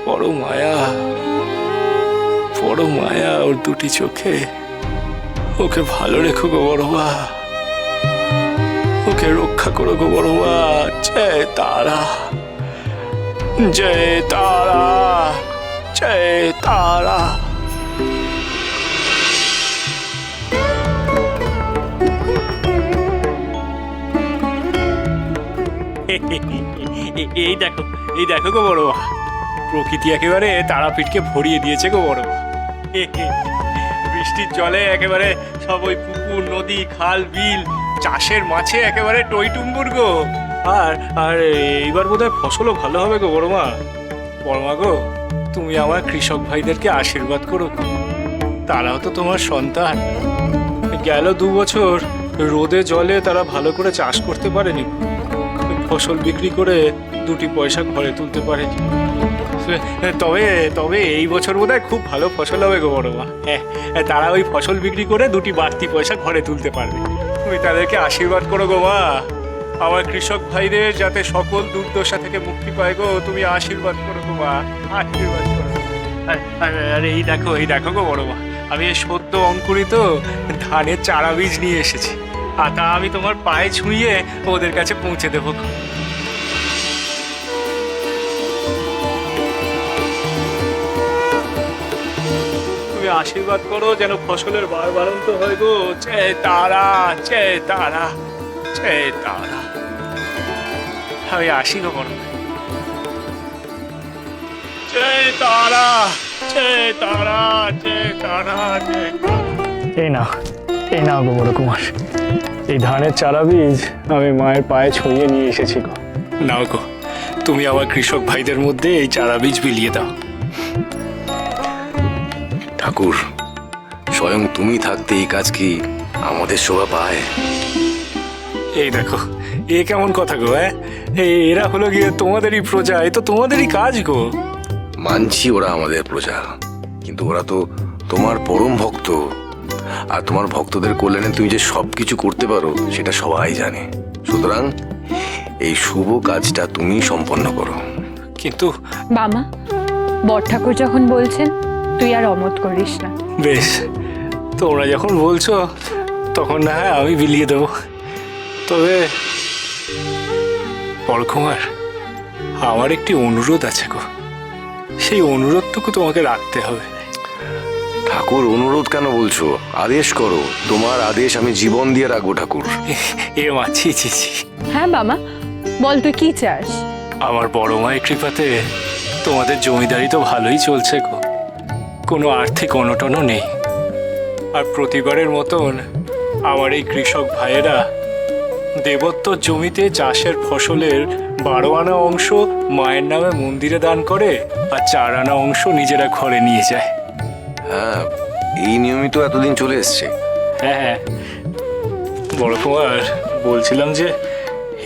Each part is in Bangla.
বড় মায়া, বড় মায়া ওর দুটি চোখে। ওকে ভালো রেখো গো বড় মা, ওকে রক্ষা করো গো বড় মা। জয় তারা, জয় তারা, জয় তারা। এই দেখো, এই দেখো গো বড় মা, প্রকৃতি একেবারে তারাপীঠকে ভরিয়ে দিয়েছে গো বড় মা। বৃষ্টির জলে একেবারে সব ওই পুকুর, নদী, খাল, বিল, চাষের মাছে একেবারে টইটুম্বুর গো। আর আর এইবার বোধহয় ফসলও ভালো হবে গো বড় মা। বড় মা গো, তুমি আমার কৃষক ভাইদেরকে আশীর্বাদ করো, তারাও তো তোমার সন্তান। গেল 2 বছর রোদে জলে তারা ভালো করে চাষ করতে পারেনি, ফসল বিক্রি করে 2টি পয়সা ঘরে তুলতে পারেনি। তবে তবে এই বছর বোধহয় খুব ভালো ফসল হবে গো বড় মা। হ্যাঁ, তারা ওই ফসল বিক্রি করে 2টি বাড়তি পয়সা ঘরে তুলতে পারবে। তুমি তাদেরকে আশীর্বাদ করো গো মা, আমার কৃষক ভাইদের যাতে সকল দুর্দশা থেকে মুক্তি পায় গো। তুমি আশীর্বাদ করো গো মা, আশীর্বাদ করো। আরে এই দেখো, এই দেখো গো বড় মা, আমি এই সদ্য অঙ্কুরিত ধানের চারা বীজ নিয়ে এসেছি, আর তা আমি তোমার পায়ে ছুঁয়ে ওদের কাছে পৌঁছে দেবো। তুমি আশীর্বাদ করো যেন ফসলের বাড়ন্ত হয় গো। জয় তারা, জয় তারা, জয় তারা। আমি আসি গো বড়। জয় তারা, জয় তারা, জয় তারা, জয় তারা। এই না, এই না গো বড় কুমার, এই ধানের চারা বীজ আমি মায়ের পায়ে ছুঁয়ে নিয়ে এসেছি গো। নাও গো, তুমি আমার কৃষক ভাইদের মধ্যে এই চারা বীজ বিলিয়ে দাও। ঠাকুর, স্বয়ং তুমি থাকতে এই কাজ কি আমাদের শোভা পায়? এই দেখো, এ কেমন কথা গো? এরা হলো গিয়ে তোমাদেরই প্রজা, এ তো তোমাদেরই কাজ গো। মানছি ওরা আমাদের প্রজা, কিন্তু ওরা তো তোমার পরম ভক্ত, আর তোমার ভক্তদের কল্যাণে তুমি যে সবকিছু করতে পারো সেটা সবাই জানে। সুতরাং এই শুভ কাজটা তুমি সম্পন্ন করো। কিন্তু বামা, বড় ঠাকুর যখন বলছেন তুই আর অমত করিস না। বেশ, তোমরা যখন বলছো তখন না হয় আমি বিলিয়ে দেবো। তবে পরকুমার, আমার একটি অনুরোধ আছে গো, সেই অনুরোধটুকু তোমাকে রাখতে হবে। ঠাকুর, অনুরোধ কেন বলছো? আদেশ করো, তোমার আদেশ আমি জীবন দিয়ে রাখবো ঠাকুর। এ মাছি ছি ছি। হ্যাঁ বামা, বল তুই কি চাস? আমার বড় মায়ের কৃপাতে তোমাদের জমিদারি তো ভালোই চলছে গো, কোনো আর্থিক অনটনও নেই। আর প্রতিবারের মতন আমার এই কৃষক ভাইয়েরা দেবত্ব জমিতে চাষের ফসলের 12 আনা অংশ মায়ের নামে মন্দিরে দান করে, আর 4 আনা অংশ নিজেরা ঘরে নিয়ে যায়। হ্যাঁ, এই নিয়মিত এতদিন চলে এসছে। হ্যাঁ, বড় কুমার, বলছিলাম যে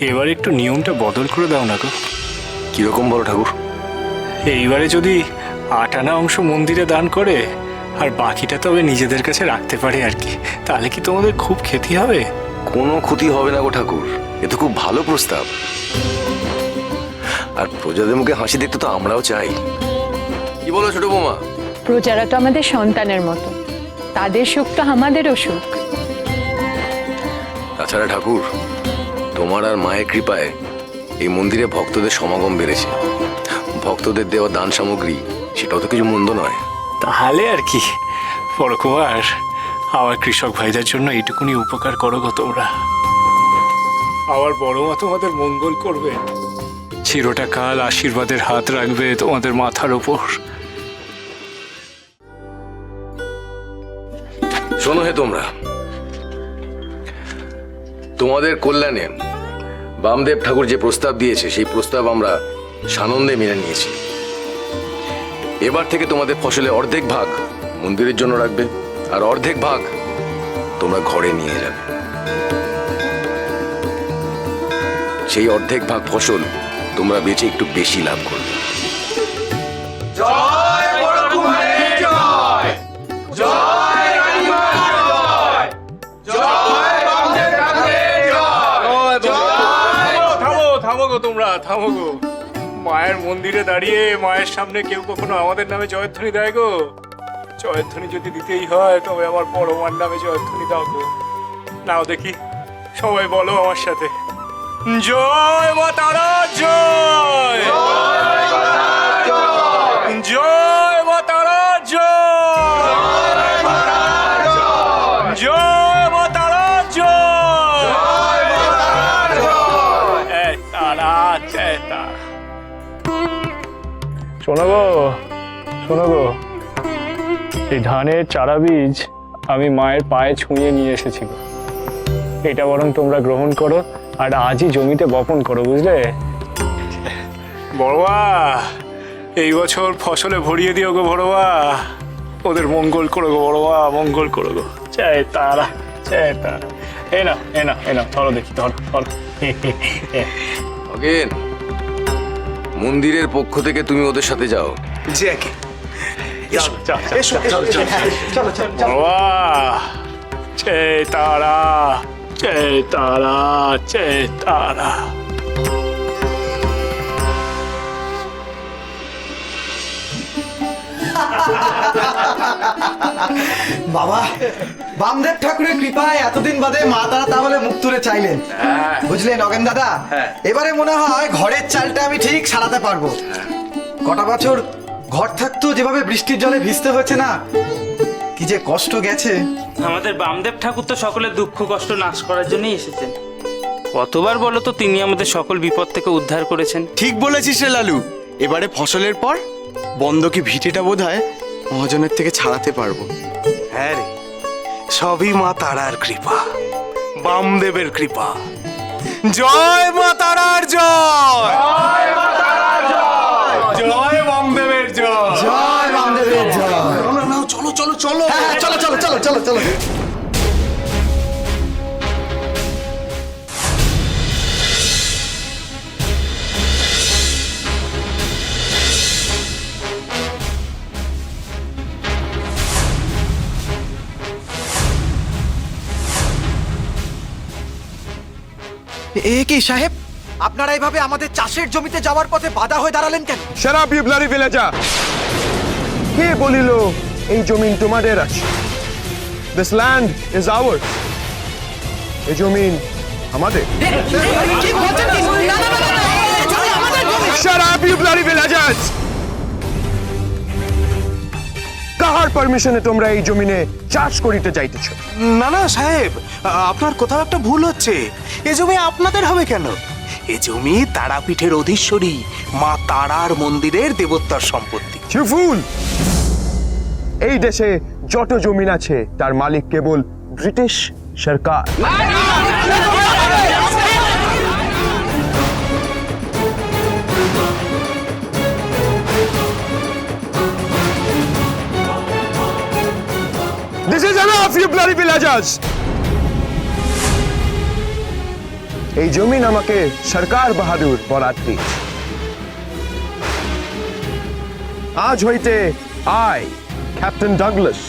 এবার একটু নিয়মটা বদল করে দাও না গো। কিরকম বলো ঠাকুর? এইবারে যদি 8 আনা অংশ মন্দিরে দান করে আর বাকিটা তবে নিজেদের কাছে রাখতে পারে আর কি, তাহলে কি তোমাদের খুব ক্ষতি হবে? কোনো ক্ষতি হবে না গো ঠাকুর, এ তো খুব ভালো প্রস্তাব। আর প্রজাদের মুখে হাসি দেখতে তো আমরাও চাই। কি বলো ছোট বৌমা? প্রজারা তো আমাদের সন্তানের মতো, তাদের সুখ তো আমাদেরও সুখ। তাছাড়া ঠাকুর, তোমার আর মায়ের কৃপায় এই মন্দিরে ভক্তদের সমাগম বেড়েছে। ভক্তদের দেওয়া দান সামগ্রী সেটাও তো কিছু মন্দ নয়। তাহলে আর কি বড় কুমার, আমার কৃষক ভাইদের জন্য এইটুকুনি উপকার করো গো তোমরা। আমার বড় মা তোমাদের মঙ্গল করবে, চিরটা কাল আশীর্বাদের হাত রাখবে তোমাদের মাথার উপর। শোনো হে তোমরা, তোমাদের কল্যাণে বামদেব ঠাকুর যে প্রস্তাব দিয়েছে সেই প্রস্তাব আমরা সানন্দে মেনে নিয়েছি। এবার থেকে তোমাদের ফসলে অর্ধেক ভাগ মন্দিরের জন্য রাখবে, আর অর্ধেক ভাগ তোমরা ঘরে নিয়ে যাবে। সেই অর্ধেক ভাগ ফসল তোমরা বেচে একটু বেশি লাভ করবে। থামো গো তোমরা, থামো গো। মায়ের মন্দিরে দাঁড়িয়ে মায়ের সামনে কেউ কখনো আমাদের নামে জয়ধ্বনি দেয় গো? জয়ধ্বনি যদি দিতেই হয় তবে আমার বড় মার নামে জয়ধ্বনি দাও গো। নাও দেখি, সবাই বলো আমার সাথে, জয় মা তারা জয়, জয় মা তারা জয়, জয় মা তারা জয়, জয় তারা জয় তারা। শোনো গো, শোনো গো, এই ধানের চারা বীজ আমি মায়ের পায়ে ছুঁয়ে নিয়ে এসেছি গো। এটা বরং তোমরা গ্রহণ করো আর আজই জমিতে বপন করো, বুঝলে? বড়বা, এই বছর ফসলে ভরিয়ে দিও গো বড়বা, ওদের মঙ্গল করো গো বড়বা, মঙ্গল করো গো। জয় তারা, জয় তারা। এ না, এ না, এ না, ধরো দেখি, ধরো, ধরো। খগেন, মন্দিরের পক্ষ থেকে তুমি ওদের সাথে যাও। জি আগে বড়বা, জয় তারা, জয় তারা, জয় তারা। বাবা, বামদেব ঠাকুরের কৃপায় এতদিন বাদে মা তারা তাহলে মুখ তুলে চাইলেন, বুঝলেন নগেন দাদা? এবারে মনে হয় ঘরের চালটা আমি ঠিক সারাতে পারবো। কটা বছর ঘর থাকতো যেভাবে বৃষ্টির জলে ভিজতে হয়েছে না, কি যে কষ্ট গেছে। আমাদের বামদেব ঠাকুর তো সকলের দুঃখ কষ্ট নাশ করার জন্যই এসেছেন। কতবার বলো তো তিনি আমাদের সকল বিপদ থেকে উদ্ধার করেছেন। ঠিক বলেছিস রে লালু, এবারে ফসলের পর বন্ধকি ভিটেটা বোধহয় মহাজনের থেকে ছাড়াতে পারবো। হ্যাঁ রে, সবই মা তারার কৃপা, বামদেবের কৃপা। জয় মা তারার জয়, জয় বামদেবের জয়, জয় বামদেবের জয়। চলো চলো চলো, চলো চলো চলো চলো চলো। এ কি সাহেব, আপনারা এইভাবে আমাদের চাষের জমিতে যাওয়ার পথে বাধা হয়ে দাঁড়ালেন কেন? Shut up, you bloody villager! কে বলিল এই জমিন তোমাদের আছে? This land is ours. এই জমিন আমাদের। Shut up, you bloody villagers! কাহার পারমিশনে তোমরা এই জমিনে চাষ করিতে যাইতেছ? না না সাহেব, আপনার কোথাও একটা ভুল হচ্ছে। এ জমি আপনাদের হবে কেন? এ জমি তারাপীঠের অধীশ্বরী মা তারার মন্দিরের দেবতার সম্পত্তি। You fool! এই দেশে যত জমিন আছে তার মালিক কেবল ব্রিটিশ সরকার। This is enough, you bloody villagers! এই জমিন আমাকে সরকার বাহাদুর বরাত দিয়েছে। আজ হইতে আই ক্যাপ্টেন ডাগলাস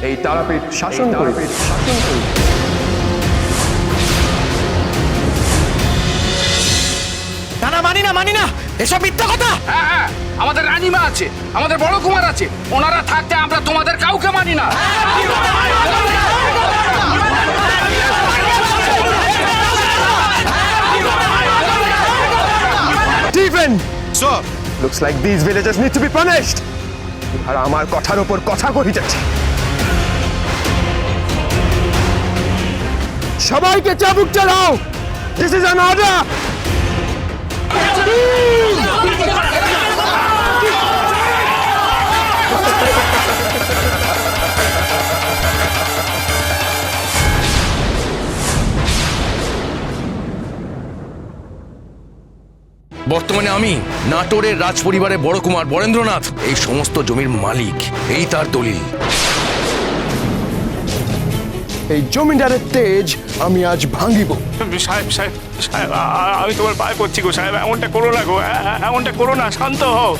এই তারাপীঠ শাসন করি। না না, মানি না, এসব মিথ্যা কথা। হ্যাঁ, আমাদের রানীমা আছে, আমাদের বড় কুমার আছে, ওনারা থাকতে আমরা তোমাদের কাউকে মানি না। Stephen! Sir! Looks like these villagers need to be punished! আর আমার কথার উপর কথা কহিতেছে। সবাইকে চাবুক চালাও! This is an order! বর্তমানে আমি নাটোরের রাজপরিবারের বড় কুমার বরেন্দ্রনাথ এই সমস্ত জমির মালিক। এই তার দলিল। এই জমিদারের তেজ আমি আজ ভাঙিব। সাহেব সাহেব সাহেব, আমি তোমার পায়ে পড়ছি গো সাহেব, এমনটা করো না গো, এমনটা করো না, শান্ত হও।